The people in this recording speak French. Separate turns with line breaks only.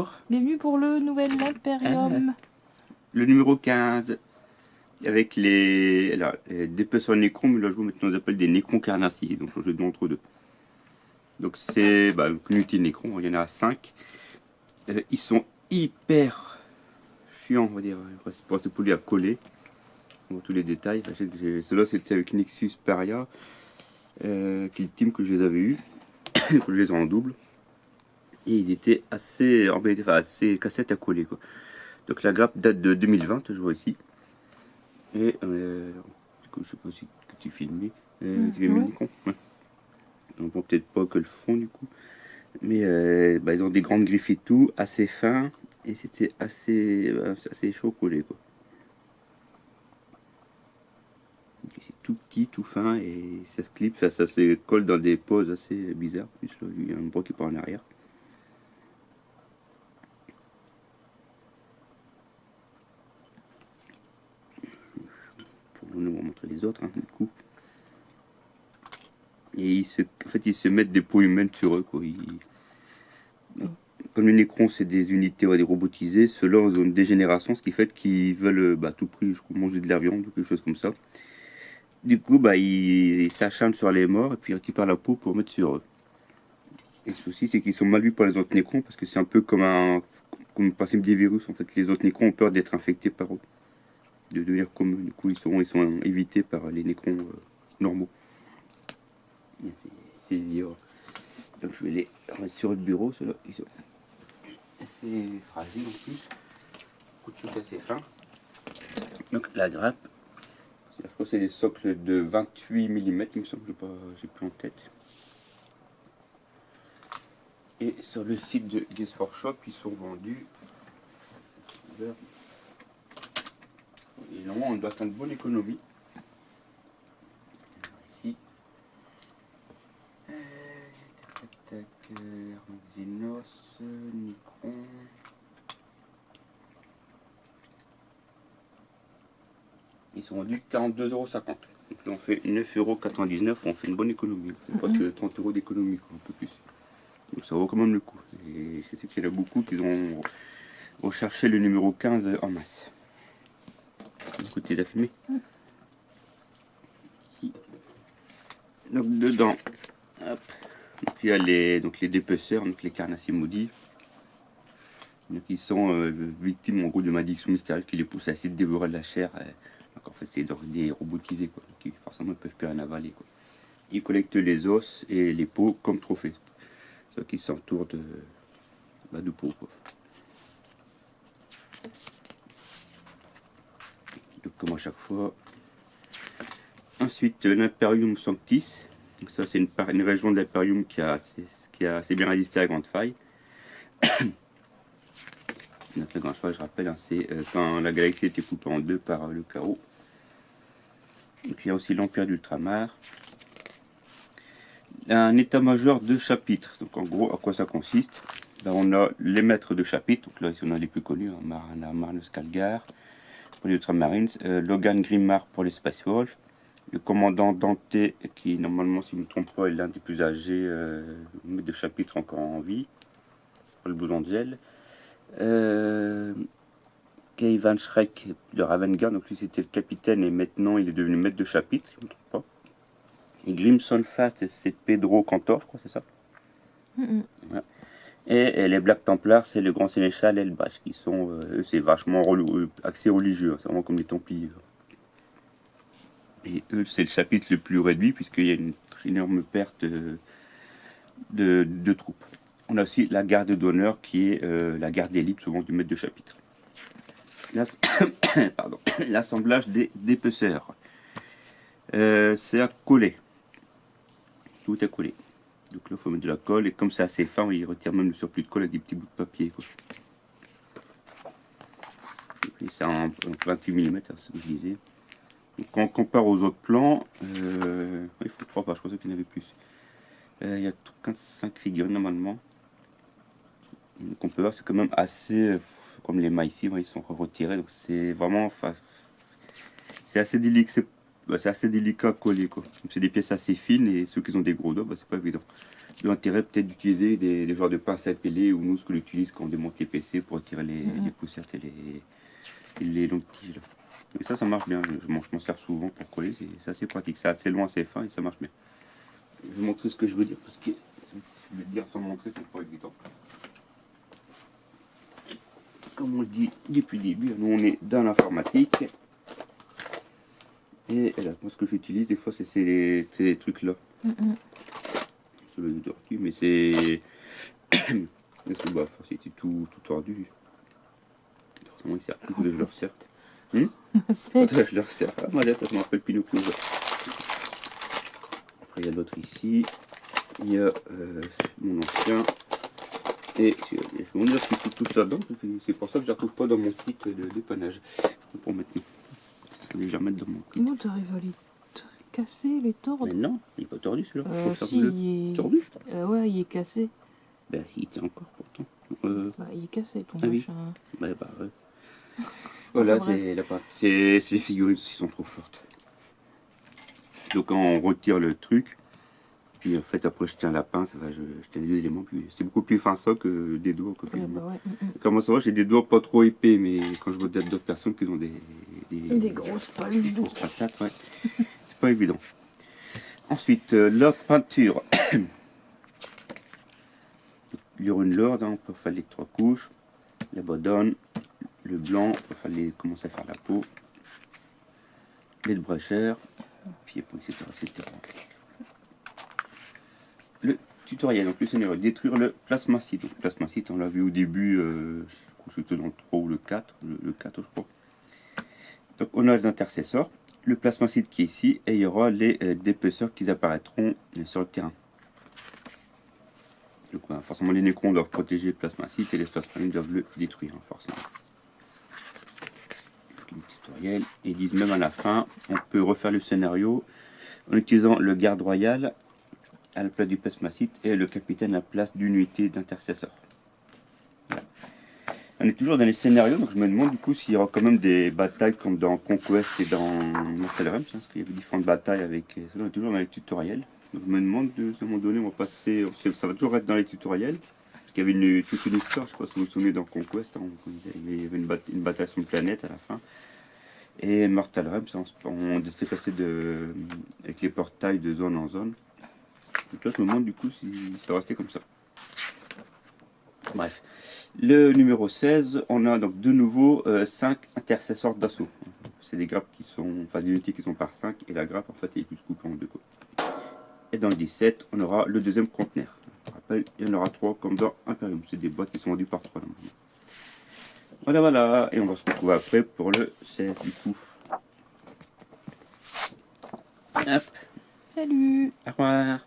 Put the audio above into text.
bonjour.
Bienvenue pour le nouvel Imperium.
Le numéro 15. Avec les dépeceurs Necron, mais là je vous maintenant on appelle des Necron carnassiers, donc changer de nom entre deux. Donc c'est une communauté Necron, il y en a 5. Ils sont hyper chiants, on va dire, c'est pas pour lui à coller. On voit tous les détails. Ceux-là c'était avec Nexus Paria, qui est le team que je les avais eu, que je les ai en double. Et ils étaient assez embêtés, enfin assez cassettes à coller quoi. Donc la grappe date de 2020, je vois ici. Et du coup, je sais pas si que tu filmais. Tu filmais le Nikon, ouais. Donc bon, peut-être pas que le fond du coup. Mais ils ont des grandes griffes et tout, assez fins. Et c'était assez chaud collé quoi. C'est tout petit, tout fin et ça se clip, ça se colle dans des poses assez bizarres. Plus là, il y a un bras qui part en arrière. Pour nous montrer les autres, hein, du coup. Et ils se mettent des peaux humaines sur eux quoi. Comme les Necrons c'est des unités des robotisées, ceux-là ont une dégénération, ce qui fait qu'ils veulent à tout prix manger de la viande ou quelque chose comme ça. Du coup ils s'acharnent sur les morts et puis ils récupèrent la peau pour mettre sur eux. Et le souci c'est qu'ils sont mal vus par les autres Necrons parce que c'est un peu comme le principe des virus en fait. Les autres Necrons ont peur d'être infectés par eux, de devenir comme eux. Du coup ils sont évités par les Necrons normaux. C'est dur. Donc je vais les remettre sur le bureau, ceux-là. Ils sont assez fragile en plus, coup de truc assez fin. Donc la grappe, je crois que c'est des socles de 28 mm, il me semble, j'ai plus en tête. Et sur le site de Games Workshop, ils sont vendus. Et normalement, on doit faire une bonne économie. Ici. Xenos, Nikon. Ils sont vendus 42,50 €. Donc là on fait 9,99 €, on fait une bonne économie. C'est presque 30 € d'économie, un peu plus. Donc ça vaut quand même le coup. Et je sais qu'il y en a beaucoup qui ont recherché le numéro 15 en masse. Écoute, tu les as filmés. Donc dedans, hop. Donc, il y a les dépeceurs, donc les carnassiers maudits. Donc ils sont victimes en gros de malédictions mystérieuses qui les poussent à essayer de dévorer de la chair. Donc en fait c'est des robotisés quoi. Donc forcément ils peuvent plus rien avaler quoi. Ils collectent les os et les peaux comme trophée. Ceux qui s'entourent de peau quoi. Donc comme à chaque fois. Ensuite l'Imperium Sanctis. Donc ça c'est une région de l'Imperium qui a assez bien résisté à la grande faille. Donc la grande faille, je rappelle, hein, c'est quand la galaxie était coupée en deux par le chaos. Donc il y a aussi l'Empire d'Ultramar. Un état-major de chapitres. Donc en gros, à quoi ça consiste? Là, on a les maîtres de chapitre. Donc là, ici, on a les plus connus, hein, Marne Skalgar pour les Ultramarines, Logan Grimmar pour les Space Wolves, le commandant Dante, qui normalement, si je ne me trompe pas, est l'un des plus âgés maîtres de chapitre encore en vie, pour le Blue Angel. Kay Van Schreck, le Ravengard, donc lui c'était le capitaine et maintenant il est devenu maître de chapitre, si je ne me trompe pas. Et Grimson Fast, c'est Pedro Cantor, je crois, c'est ça. Voilà. Et les Black Templars, c'est le grand sénéchal Elbach, qui sont, eux, c'est vachement axé religieux, c'est vraiment comme les Templiers. Et eux, c'est le chapitre le plus réduit, puisqu'il y a une énorme perte de troupes. On a aussi la garde d'honneur, qui est la garde d'élite, souvent du maître de chapitre. L'assemblage des dépeceurs. C'est à coller. Tout est collé. Donc là, il faut mettre de la colle. Et comme c'est assez fin, il retire même le surplus de colle avec des petits bouts de papier. C'est en 28 mm, c'est ce que je disais. Donc, quand on compare aux autres plans, il faut 3 pages, je pensais qu'il y en avait plus. Il y a 5 figurines normalement. Donc on peut voir, c'est quand même assez. Comme les mailles ici, ils sont retirés. Donc c'est vraiment. C'est assez délicat. bah, c'est assez délicat à coller, quoi. C'est des pièces assez fines et ceux qui ont des gros doigts, bah, c'est pas évident. L'intérêt peut-être d'utiliser des genres de pinces à peler ou nous ce qu'on utilise quand on démonte les PC pour retirer les poussières et les longues tiges là. Et ça marche bien, je m'en sers souvent pour coller, c'est assez pratique, c'est assez loin, assez fin et ça marche bien. Je vais vous montrer ce que je veux dire parce que le dire sans montrer c'est pas évident. Comme on le dit depuis le début, nous on est dans l'informatique. Et là, moi ce que j'utilise des fois c'est ces trucs là. Sur le tordu, mais c'est. Bah, c'était tout tordu. Forcément il sert plus que je le resserre. Attends, je le resserre. Ah, moi là, ça me rappelle Pinocchio. Après il y a l'autre ici. Il y a mon ancien. Et je vais vous dire ce qu'il faut tout là-dedans. C'est pour ça que je ne retrouve pas dans mon kit de dépannage. Pour mettre. Je vais les remettre dans mon kit.
Comment t'arrives à les casser, les tordre?
Mais non, il n'est pas tordu celui-là.
Si, il est...
Tordu.
ouais, il est cassé.
Ben, il tient encore pourtant.
Bah, il est cassé ton
Ah oui.
machin.
Bah, ouais. Voilà,
Enfin,
c'est les figurines qui sont trop fortes. Donc quand on retire le truc, puis en fait après je tiens la pince, je tiens les deux éléments, puis c'est beaucoup plus fin ça que des doigts.
bah ouais.
Comment ça va, j'ai des doigts pas trop épais, mais quand je vois d'autres personnes qui ont des
grosses paluches
grosses patates, ouais, c'est pas évident. Ensuite, la peinture. Il y aura une lourde, on peut faire les 3 couches, la badone, le blanc, on peut faire commencer à faire la peau, les brushers, puis etc. Le tutoriel, donc le scénario, détruire le plasmacide. Donc plasmacide, on l'a vu au début, c'était dans le 3 ou le 4, le 4 je crois. Donc on a les intercesseurs, le plasmacide qui est ici, et il y aura les d'épaisseurs qui apparaîtront sur le terrain. Donc bah, forcément les nécrons doivent protéger le plasmacide et les plasmacide doivent le détruire, hein, forcément. Donc, les tutoriels, ils disent même à la fin, on peut refaire le scénario en utilisant le garde royal à la place du plasmacide et le capitaine à la place d'une unité d'intercesseur. Voilà. On est toujours dans les scénarios, donc je me demande du coup s'il y aura quand même des batailles comme dans Conquest et dans Mortal Realms, parce qu'il y avait différentes batailles avec. On est toujours dans les tutoriels. Donc je me demande à un moment donné, on va passer. Ça va toujours être dans les tutoriels. Parce qu'il y avait toute une histoire, je ne sais pas si vous vous souvenez dans Conquest, hein, il y avait une bataille sur une planète à la fin. Et Mortal Realms, on s'est passé avec les portails de zone en zone. Donc là je me demande du coup si ça va rester comme ça. Bref. Le numéro 16, on a donc de nouveau 5 intercesseurs d'assaut. C'est des grappes qui sont, enfin des unités qui sont par 5 et la grappe en fait est plus coupée en deux côtés. Et dans le 17, on aura le deuxième conteneur. Je rappelle, il y en aura 3 comme dans Imperium. C'est des boîtes qui sont vendues par 3. Voilà, et on va se retrouver après pour le 16 du coup. Hop.
Salut.
Au revoir.